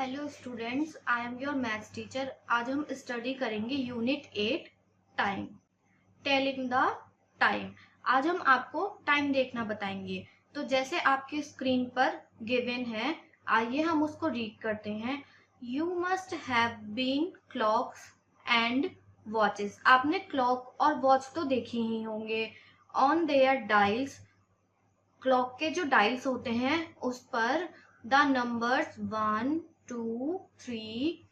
Hello students, I am your maths teacher. आज हम study करेंगे unit 8 time, telling the time. आज हम आपको टाइम देखना बताएंगे। तो जैसे आपकी स्क्रीन पर गिवन है, आइए हम उसको रीड करते हैं। You must have been clocks and watches. आपने क्लॉक और वॉच तो देखे ही होंगे। ऑन देयर डायल्स, क्लॉक के जो डायल्स होते हैं उस पर the numbers 1 2 3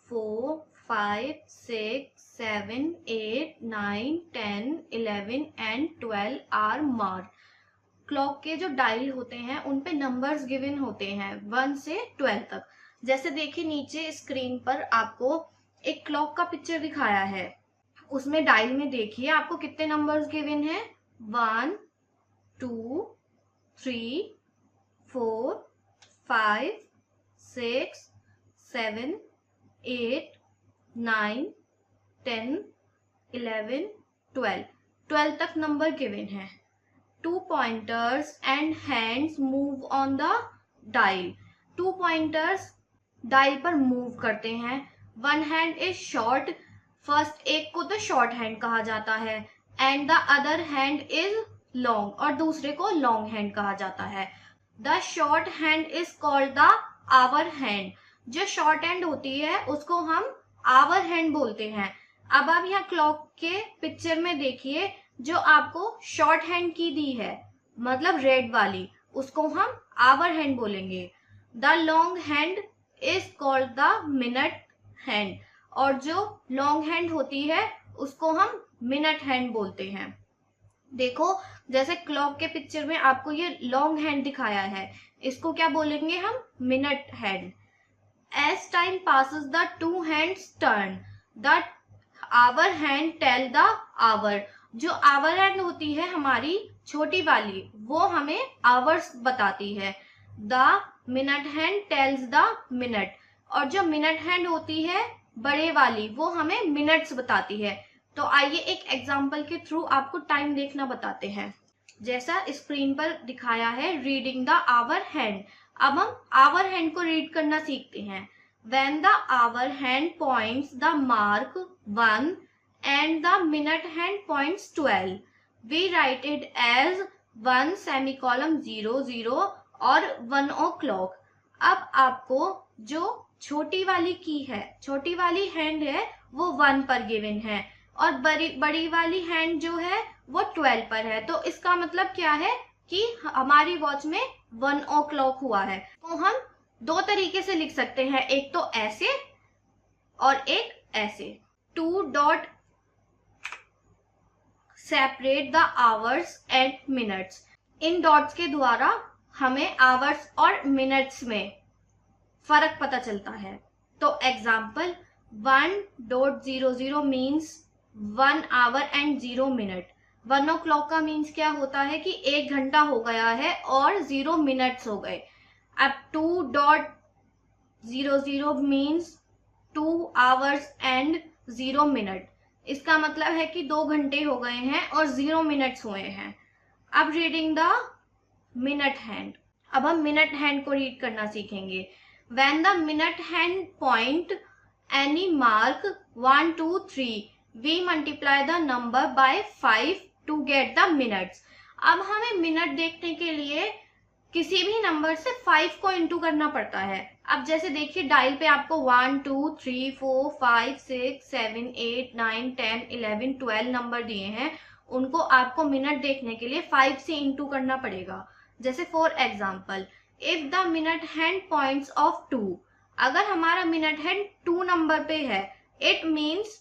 4 5 6 7 8 9 10 11 and 12 are mark. Clock के जो डायल होते हैं उन पे नंबर्स गिवन होते हैं 1 से 12 तक। जैसे देखिए नीचे स्क्रीन पर आपको एक क्लॉक का पिक्चर दिखाया है। उसमें डायल में देखिए आपको कितने नंबर्स गिवन है। 1 2 3 4 5 6 7 8 9 10 11 12 तक नंबर गिवन है। 2 pointers and hands move on the dial. 2 pointers dial पर मूव करते हैं। 1 हैंड इज शॉर्ट, फर्स्ट एक को तो शॉर्ट हैंड कहा जाता है, and the other hand is long, और दूसरे को लॉन्ग हैंड कहा जाता है। The short hand is called the hour hand. जो शॉर्ट हैंड होती है उसको हम आवर हैंड बोलते हैं। अब आप यहाँ क्लॉक के पिक्चर में देखिए, जो आपको शॉर्ट हैंड की दी है मतलब रेड वाली, उसको हम आवर हैंड बोलेंगे। The long hand is called the minute hand, और जो लॉन्ग हैंड होती है उसको हम मिनट हैंड बोलते हैं। देखो जैसे क्लॉक के पिक्चर में आपको ये लॉन्ग हैंड दिखाया है, इसको क्या बोलेंगे हम, minute hand. As time passes the two hands turn, the hour hand tell the hour. जो आवर हैंड होती है हमारी छोटी वाली, वो हमें आवर्स बताती है। The minute hand tells the minute, और जो मिनट हैंड होती है बड़े वाली, वो हमें मिनट्स बताती है। तो आइए एक एग्जाम्पल के थ्रू आपको टाइम देखना बताते हैं। जैसा स्क्रीन पर दिखाया है, रीडिंग द आवर हैंड। अब हम आवर हैंड को रीड करना सीखते हैं। When the hour hand points the mark 1 and the minute hand points 12, we write it as 1 semicolon 00 और 1 o'clock। अब आपको जो छोटी वाली की है, छोटी वाली हैंड है, वो 1 पर गिवन है, और बड़ी वाली हैंड जो है वो 12 पर है। तो इसका मतलब क्या है कि हमारी वॉच में 1 o'clock हुआ है। तो हम दो तरीके से लिख सकते हैं, एक तो ऐसे और एक ऐसे। 2 dot separate the hours and minutes. In dots के द्वारा हमें आवर्स और मिनट्स में फर्क पता चलता है। तो example 1.00 means 1 our and 0 minute. 1 o'clock का मीन्स क्या होता है कि 1 घंटा हो गया है और 0 मिनट्स हो गए। अब 2.00 मीन्स 2 आवर्स एंड 0 मिनट। इसका मतलब है कि 2 घंटे हो गए हैं और 0 मिनट्स हुए हैं। अब रीडिंग द मिनट हैंड। अब हम मिनट हैंड को रीड करना सीखेंगे। When the minute hand point any mark 1 2 3, we multiply the number by 5 to get the minutes। अब हमें मिनट देखने के लिए किसी भी नंबर से 5 को इंटू करना पड़ता है। अब जैसे देखिए डायल पे आपको 1 2 3 4 5 6 7 8 9 10 11 12 नंबर दिए हैं, उनको आपको मिनट देखने के लिए 5 से इंटू करना पड़ेगा। जैसे for example, if the minute hand points of 2, अगर हमारा मिनट हैंड 2 नंबर पे है, it means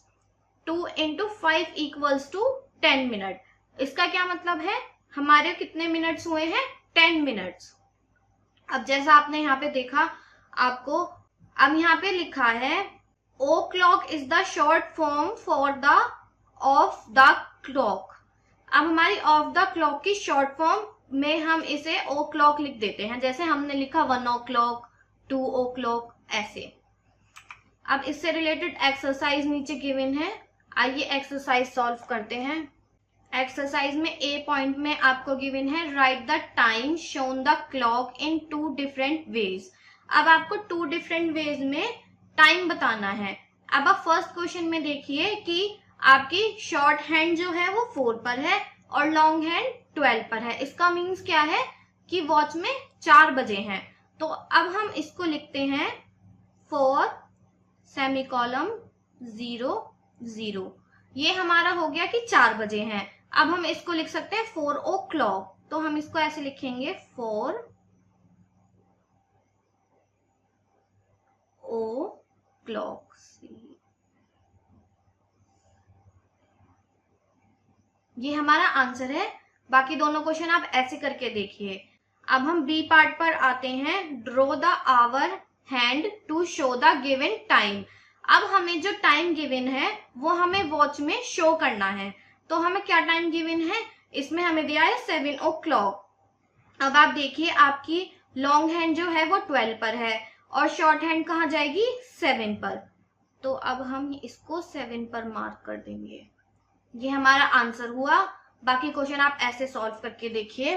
2 into 5 equals to 10 minute. इसका क्या मतलब है, हमारे कितने मिनट्स हुए हैं, 10 मिनट्स। अब जैसा आपने यहाँ पे देखा, आपको अब यहाँ पे लिखा है o'clock is the short form for the of the clock. अब हमारी ऑफ द क्लॉक की शॉर्ट फॉर्म में हम इसे ओ क्लॉक लिख देते हैं। जैसे हमने लिखा 1 o'clock 2 o'clock ऐसे। अब इससे रिलेटेड एक्सरसाइज नीचे गिवन है, आइए एक्सरसाइज सॉल्व करते हैं। एक्सरसाइज में ए पॉइंट में आपको गिवन है, right the time shown the clock in 2 different ways. अब आपको 2 डिफरेंट वेज में टाइम बताना है। अब आप फर्स्ट क्वेश्चन में देखिए कि आपकी शॉर्ट हैंड जो है वो 4 पर है और लॉन्ग हैंड 12 पर है। इसका मीन्स क्या है कि वॉच में 4 बजे हैं। तो अब हम इसको लिखते हैं 4 सेमीकोलन 0 0। ये हमारा हो गया कि 4 बजे हैं। अब हम इसको लिख सकते हैं 4 o'clock। तो हम इसको ऐसे लिखेंगे 4 o'clock। ये हमारा आंसर है। बाकी दोनों क्वेश्चन आप ऐसे करके देखिए। अब हम बी पार्ट पर आते हैं। Draw the hour hand to show the given time. अब हमें जो टाइम गिवन है वो हमें वॉच में शो करना है। तो हमें क्या टाइम गिवन है, इसमें हमें दिया है 7 o'clock। अब आप देखिए आपकी लॉन्ग हैंड जो है वो 12 पर है और शॉर्ट हैंड कहाँ जाएगी 7 पर। तो अब हम इसको 7 पर मार्क कर देंगे। ये हमारा आंसर हुआ। बाकी क्वेश्चन आप ऐसे सॉल्व करके देखिए।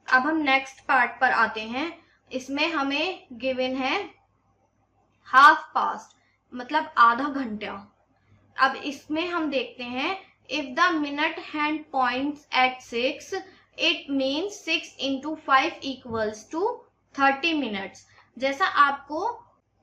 अब हम नेक्स्ट पार्ट पर आते हैं। इसमें हमें गिवन है हाफ पास्ट, मतलब आधा घंटा। अब इसमें हम देखते हैं if the minute hand points at 6 it means 6 into 5 equals to 30 minutes. जैसा आपको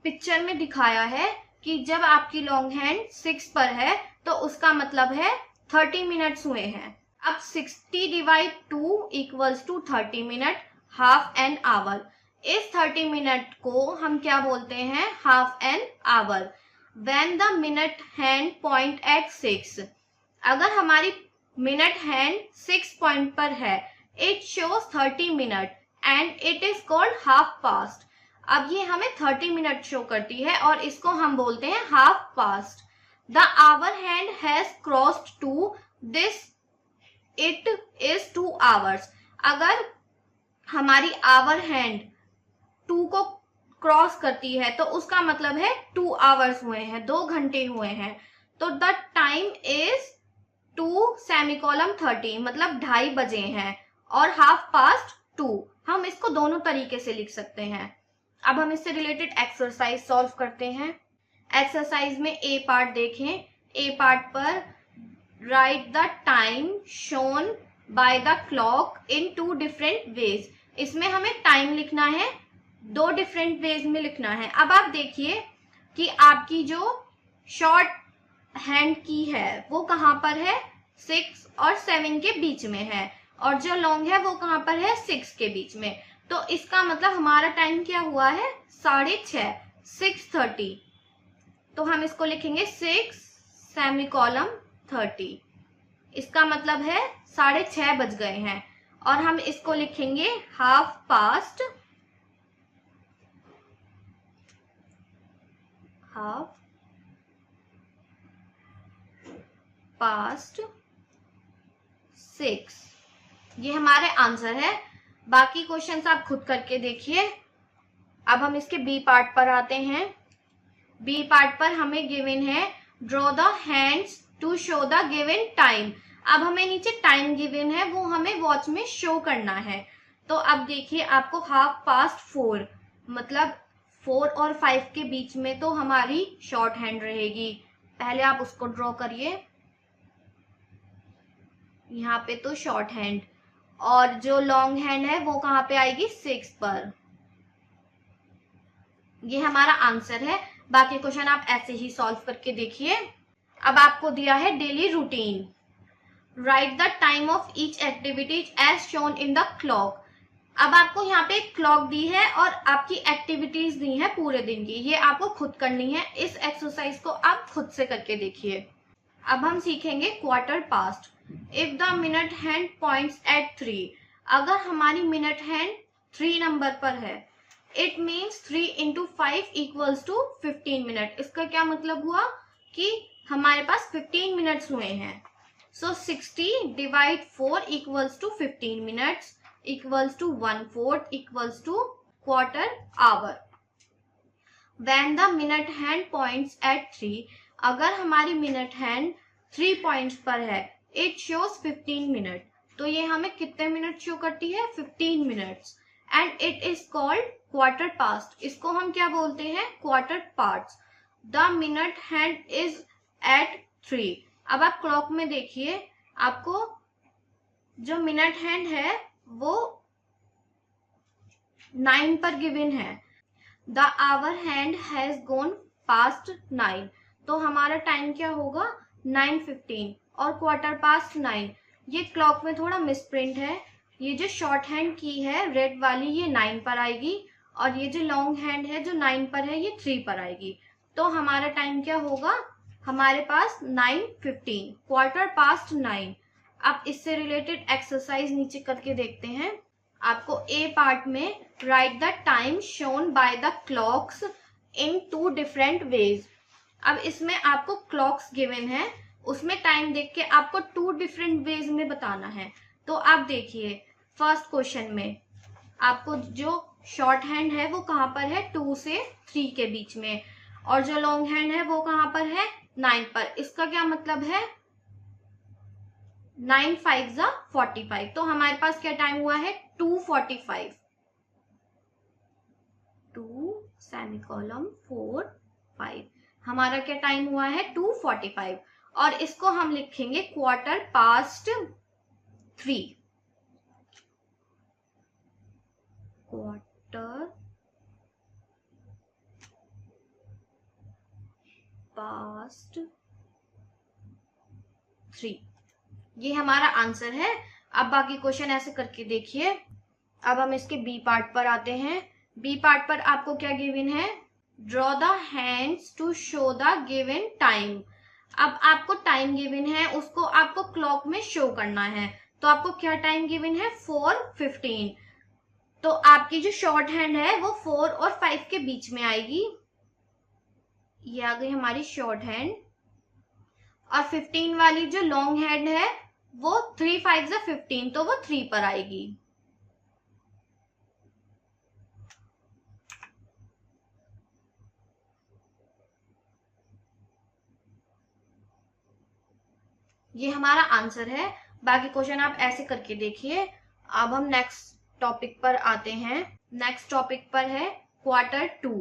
पिक्चर में दिखाया है कि जब आपकी लॉन्ग हैंड 6 पर है तो उसका मतलब है 30 मिनट्स हुए हैं। अब 60 divide 2 equals to 30 minute, half an hour. इस 30 मिनट को हम क्या बोलते हैं, half an hour. When the minute hand point at 6, अगर हमारी मिनट हैंड 6 पॉइंट पर है, it shows 30 minute and it is called half past. अब ये हमें 30 मिनट शो करती है और इसको हम बोलते हैं half past. The hour hand has crossed 2, this it is 2 hours। अगर हमारी आवर हैंड 2 को क्रॉस करती है तो उसका मतलब है 2 आवर्स हुए हैं, 2 घंटे हुए हैं। तो द टाइम इज 2 सेमीकोलन 30, मतलब 2:30 बजे हैं और हाफ पास्ट 2। हम इसको दोनों तरीके से लिख सकते हैं। अब हम इससे रिलेटेड एक्सरसाइज सॉल्व करते हैं। एक्सरसाइज में ए पार्ट देखें। ए पार्ट पर right the time shown by the clock in 2 different ways. इसमें हमें टाइम लिखना है 2 डिफरेंट वेज में लिखना है। अब आप देखिए कि आपकी जो शॉर्ट हैंड की है वो कहाँ पर है, 6 और 7 के बीच में है, और जो लॉन्ग है वो कहाँ पर है, 6 के बीच में। तो इसका मतलब हमारा टाइम क्या हुआ है, 6:30, 6:30। तो हम इसको लिखेंगे 6 सेमीकोलन 30। इसका मतलब है 6:30 बज गए हैं। और हम इसको लिखेंगे हाफ पास्ट 6। ये हमारे आंसर है। बाकी क्वेश्चंस आप खुद करके देखिए। अब हम इसके बी पार्ट पर आते हैं। बी पार्ट पर हमें गिवन है draw the hands to show the given time. अब हमें नीचे टाइम गिवन है, वो हमें वॉच में शो करना है। तो अब देखिए आपको हाफ पास्ट 4, मतलब 4 और 5 के बीच में तो हमारी शॉर्ट हैंड रहेगी। पहले आप उसको ड्रॉ करिए। यहाँ पे तो शॉर्ट हैंड, और जो लॉन्ग हैंड है वो कहाँ पे आएगी, 6 पर। ये हमारा आंसर है। बाकी क्वेश्चन आप ऐसे ही सॉल्व करके देखिए। अब आपको दिया है daily routine. Write the time of each activities as shown in the clock. अब आपको यहाँ पे एक क्लॉक दी है और आपकी एक्टिविटीज दी है पूरे दिन की, ये आपको खुद करनी है। इस एक्सरसाइज को आप खुद से करके देखिए। अब हम सीखेंगे quarter past. If the minute hand points at 3, अगर हमारी मिनट हैंड 3 नंबर पर है, it means 3 into 5 equals to 15 minute. इसका क्या मतलब हुआ कि हमारे पास 15 मिनट्स हुए हैं। सो 60 divide 4 equals to 15 minutes equals to 1/4 equals to quarter hour। When the minute hand points at 3, अगर हमारी मिनट हैंड 3 पॉइंट्स पर है, इट शोज 15 मिनट। तो ये हमें कितने मिनट शो करती है, 15 minutes. And it is called quarter past. इसको हम क्या बोलते हैं? Quarter past. The minute hand is at 3। अब आप क्लॉक में देखिए, आपको जो मिनट हैंड है वो 9 पर गिवन है। The hour hand has gone past 9, तो हमारा टाइम क्या होगा? 9:15 और क्वार्टर पास्ट 9। ये क्लॉक में थोड़ा मिसप्रिंट है। ये जो शॉर्ट हैंड की है रेड वाली, ये 9 पर आएगी, और ये जो लॉन्ग हैंड है जो 9 पर है, ये 3 पर आएगी। तो हमारा टाइम क्या होगा? हमारे पास 9:15, क्वार्टर पास्ट 9। अब इससे रिलेटेड एक्सरसाइज नीचे करके देखते हैं। आपको ए पार्ट में right the time shown by the clocks in 2 different ways. अब इसमें आपको क्लॉक्स गिवन है, उसमें टाइम देख के आपको 2 डिफरेंट वेज में बताना है। तो आप देखिए, फर्स्ट क्वेश्चन में आपको जो शॉर्ट हैंड है वो कहाँ पर है? 2 से 3 के बीच में, और जो लॉन्ग हैंड है वो कहाँ पर है? 9 पर। इसका क्या मतलब है? 9 5 45। तो हमारे पास क्या टाइम हुआ है? 2:45। 2 सेमीकोलन 4 5। हमारा क्या टाइम हुआ है? 2:45। और इसको हम लिखेंगे क्वार्टर पास्ट 3। क्वार्टर पास्ट 3, ये हमारा आंसर है। अब बाकी क्वेश्चन ऐसे करके देखिए। अब हम इसके बी पार्ट पर आते हैं। बी पार्ट पर आपको क्या गिवन है? Draw the hands to show the given time. अब आपको टाइम गिवन है, उसको आपको क्लॉक में शो करना है। तो आपको क्या टाइम गिवन है? 4:15। तो आपकी जो शॉर्ट हैंड है वो 4 और 5 के बीच में आएगी। ये आ गई हमारी शॉर्ट हैंड। और 15 वाली जो लॉन्ग हैंड है वो 3 5 15, तो वो 3 पर आएगी। ये हमारा आंसर है। बाकी क्वेश्चन आप ऐसे करके देखिए। अब हम नेक्स्ट टॉपिक पर आते हैं। नेक्स्ट टॉपिक पर है quarter 2।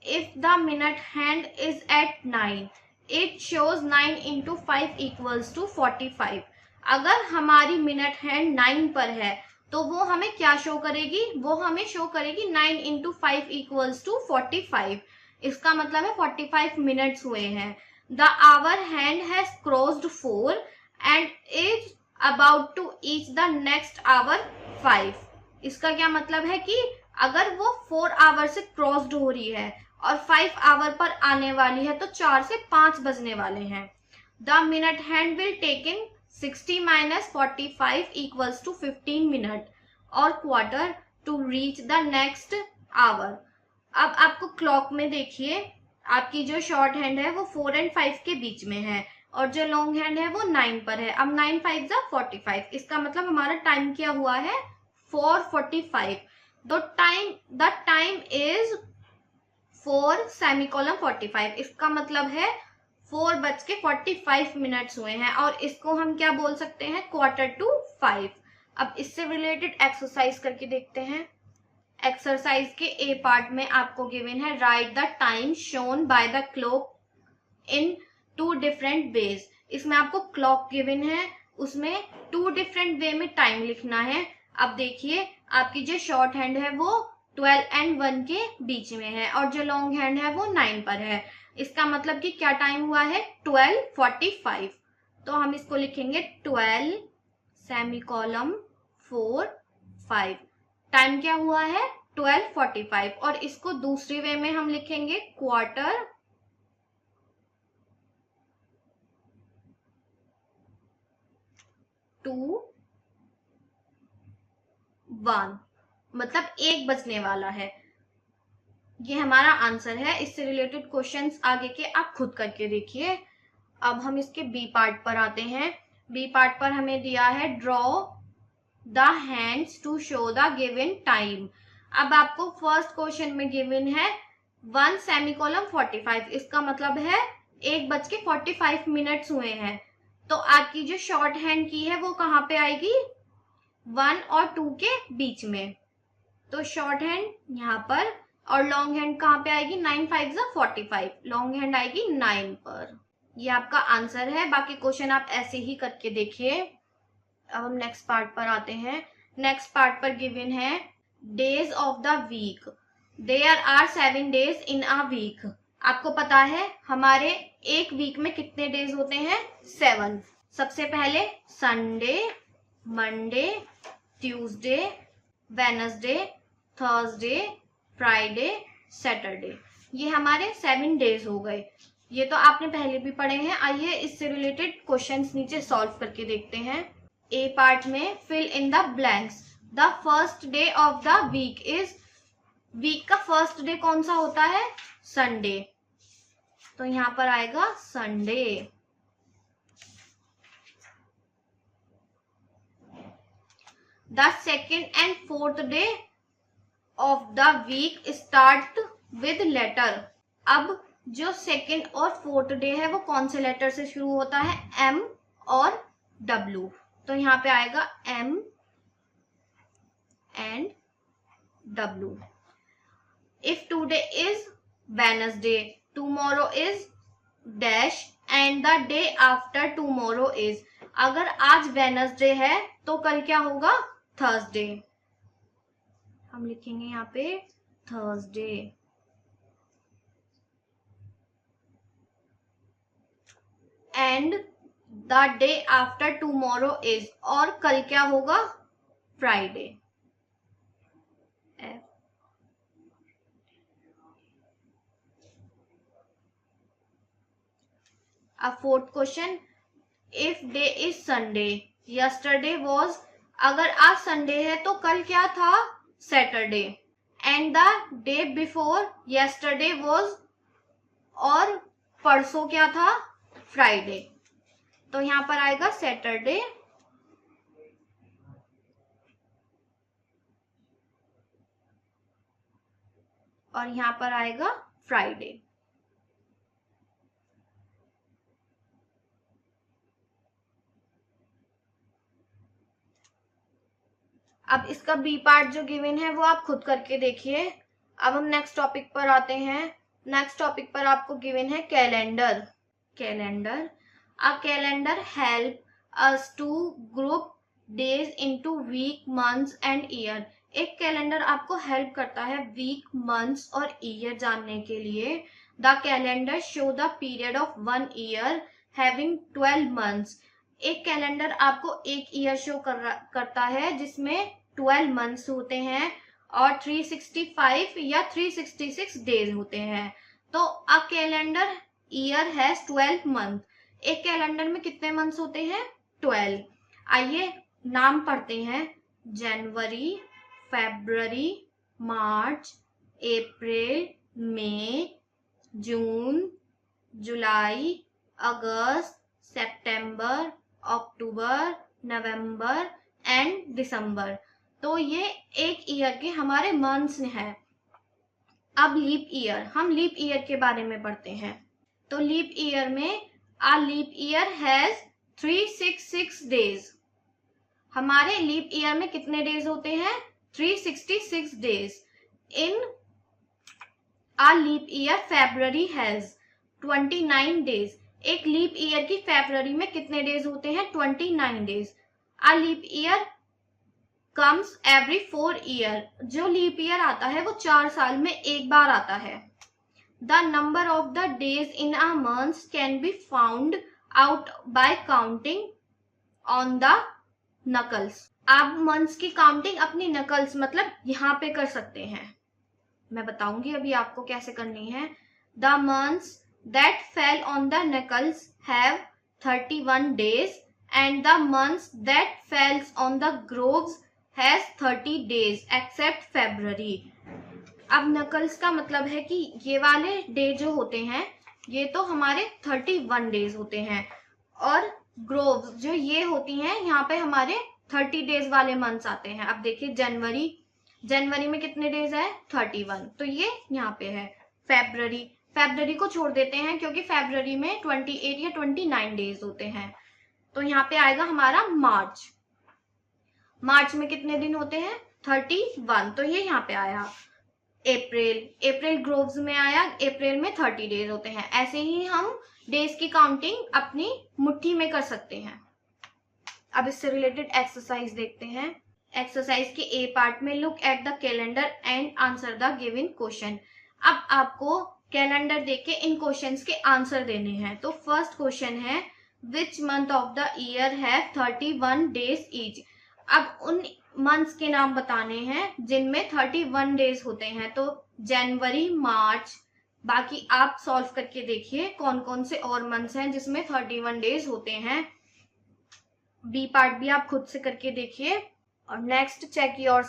If the minute hand is at 9, it shows 9 into 5 equals to 45। अगर हमारी मिनट हैंड 9 पर है तो वो हमें क्या शो करेगी? वो हमें शो करेगी 9 into 5 equals to 45। इसका मतलब है 45 मिनट्स हुए हैं। The hour hand has crossed 4 and is about to each the next hour 5। इसका क्या मतलब है कि अगर वो 4 आवर से क्रॉस्ड हो रही है और 5 आवर पर आने वाली है, तो 4 से 5 बजने वाले हैं। The minute hand will take in 60 - 45 equals to 15 minute और quarter to reach the next hour. अब आपको क्लॉक में देखिए, आपकी जो शॉर्ट हैंड है वो 4 और 5 के बीच में है, और जो लॉन्ग हैंड है वो 9 पर है। अब 9 5 45। इसका मतलब हमारा टाइम क्या हुआ है? 4:45। The time is 4 semicolon 45। इसका मतलब है 4:45 मिनट्स हुए हैं, और इसको हम क्या बोल सकते हैं? Quarter to 5। अब इससे रिलेटेड एक्सरसाइज करके देखते हैं। एक्सरसाइज के ए पार्ट में आपको गिवन है right the time shown by the clock in 2 different ways. इसमें आपको क्लॉक गिवन है, उसमें 2 डिफरेंट वे में टाइम लिखना है। अब देखिए, आपकी जो शॉर्ट हैंड है वो 12 और 1 के बीच में है, और जो लॉन्ग हैंड है वो 9 पर है। इसका मतलब कि क्या टाइम हुआ है? 12:45। तो हम इसको लिखेंगे 12 सेमीकोलन 4 5। टाइम क्या हुआ है? 12:45। और इसको दूसरी वे में हम लिखेंगे क्वार्टर टू 1, मतलब 1 बजने वाला है। ये हमारा आंसर है। इससे रिलेटेड क्वेश्चंस आगे के आप खुद करके देखिए। अब हम इसके बी पार्ट पर आते हैं। बी पार्ट पर हमें दिया है draw the hands to show the given time. अब आपको फर्स्ट क्वेश्चन में गिवन है 1 सेमीकोलन 45। इसका मतलब है 1:45 मिनट्स हुए हैं। तो आपकी जो शॉर्ट हैंड की है वो कहाँ पे आएगी? 1 और 2 के बीच में। तो शॉर्ट हैंड यहाँ पर और लॉन्ग हैंड कहाँ पे आएगी, 9 5 45, लॉन्ग हैंड आएगी 9 पर। ये आपका आंसर है। बाकी क्वेश्चन आप ऐसे ही करके देखिए। अब हम नेक्स्ट पार्ट पर आते हैं। नेक्स्ट पार्ट पर गिवन है days of the week. There are 7 days in a week. आपको पता है हमारे एक वीक में कितने डेज होते हैं, 7। सबसे पहले Sunday, Monday, Tuesday, Wednesday, Thursday, Friday, Saturday. ये हमारे 7 डेज हो गए। ये तो आपने पहले भी पढ़े हैं। आइए इससे रिलेटेड क्वेश्चंस नीचे सॉल्व करके देखते हैं। ए पार्ट में fill in the blanks. The first day of the week is, week का फर्स्ट डे कौन सा होता है, संडे। तो यहां पर आएगा Sunday. The second and fourth day of the week start with letter. अब जो सेकेंड और फोर्थ डे है वो कौन से लेटर से शुरू होता है, एम और डब्ल्यू। तो यहां पे आएगा M and W. If today is Wednesday, tomorrow is dash and the day after tomorrow is. अगर आज वेडनेसडे है तो कल क्या होगा, थर्सडे। हम लिखेंगे यहाँ पे Thursday. And the day after tomorrow is, और कल क्या होगा, फ्राइडे। अब fourth question, if day is Sunday, yesterday was. अगर आज संडे है तो कल क्या था, Saturday. And the day before yesterday was, और परसों क्या था, फ्राइडे। तो यहां पर आएगा सैटरडे और यहां पर आएगा फ्राइडे। अब इसका बी पार्ट जो गिवन है वो आप खुद करके देखिए। अब हम नेक्स्ट टॉपिक पर आते हैं। नेक्स्ट टॉपिक पर आपको गिवन है calendar. Calendar, a calendar help us to group days into week, months and year. एक कैलेंडर आपको हेल्प करता है वीक, मंथ्स और ईयर जानने के लिए। The calendar show the period of 1 year having 12 months. एक कैलेंडर आपको एक ईयर शो करता है जिसमें 12 मंथ्स होते हैं और 365 या 366 डेज होते हैं। तो a calendar year has 12 month. एक कैलेंडर में कितने मंथ्स होते हैं, 12। आइए नाम पढ़ते हैं। जनवरी, फरवरी, मार्च, अप्रैल, मई, जून, जुलाई, अगस्त, सितंबर, अक्टूबर, नवंबर एंड दिसंबर। तो ये एक ईयर के हमारे मंथ्स हैं। अब लीप ईयर, हम लीप ईयर के बारे में पढ़ते हैं। तो लीप ईयर में a leap year has 366 days. हमारे लीप ईयर में कितने डेज होते हैं, 366 days. In a leap year February has 29 days. एक लीप ईयर की फेब्रुअरी में कितने डेज होते हैं, 29 days. A leap year comes every 4 year. जो लीप ईयर आता है वो 4 साल में एक बार आता है। The number of the days in a month can be found out by counting on the knuckles. आप मंथ्स की काउंटिंग अपनी नकल्स मतलब यहाँ पे कर सकते हैं। मैं बताऊंगी अभी आपको कैसे करनी है। The months that fell on the knuckles have 31 days and the months that falls on the groves has 30 days except February। अब नकल्स का मतलब है कि ये वाले डे जो होते हैं ये तो हमारे 31 डेज होते हैं और ग्रोव्स जो ये होती हैं यहाँ पे हमारे 30 डेज वाले मंथ्स आते हैं। अब देखिए जनवरी, जनवरी में कितने डेज है, 31, तो ये यहाँ पे है। फेब्रुअरी, फेब्रुअरी को छोड़ देते हैं क्योंकि फेब्रुअरी में 28 या 29 डेज होते हैं। तो यहाँ पे आएगा हमारा मार्च। मार्च में कितने दिन होते हैं, 31, तो ये यहाँ पे आया। अप्रैल ग्रोव्स में आया, अप्रैल में 30 डेज होते हैं। ऐसे ही हम डेज की काउंटिंग अपनी मुट्ठी में कर सकते हैं। अब इससे रिलेटेड एक्सरसाइज देखते हैं। एक्सरसाइज के ए पार्ट में look at the calendar and answer the given question. अब आपको कैलेंडर देख के इन क्वेश्चंस के आंसर देने हैं। तो फर्स्ट क्वेश्चन है which month of the year have 31 days each. अब उन मंथ्स के नाम बताने हैं जिनमें 31 डेज होते हैं। तो जनवरी, मार्च, बाकी आप सॉल्व करके देखिए कौन कौन से और मंथ्स हैं जिसमें 31 डेज होते हैं। बी पार्ट भी आप खुद से करके देखिए। और नेक्स्ट चेक योर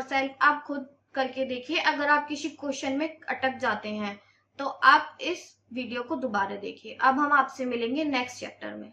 सेल्फ आप खुद करके देखिए। अगर आप किसी क्वेश्चन में अटक जाते हैं तो आप इस वीडियो को दोबारा देखिए। अब हम आपसे मिलेंगे नेक्स्ट चैप्टर में।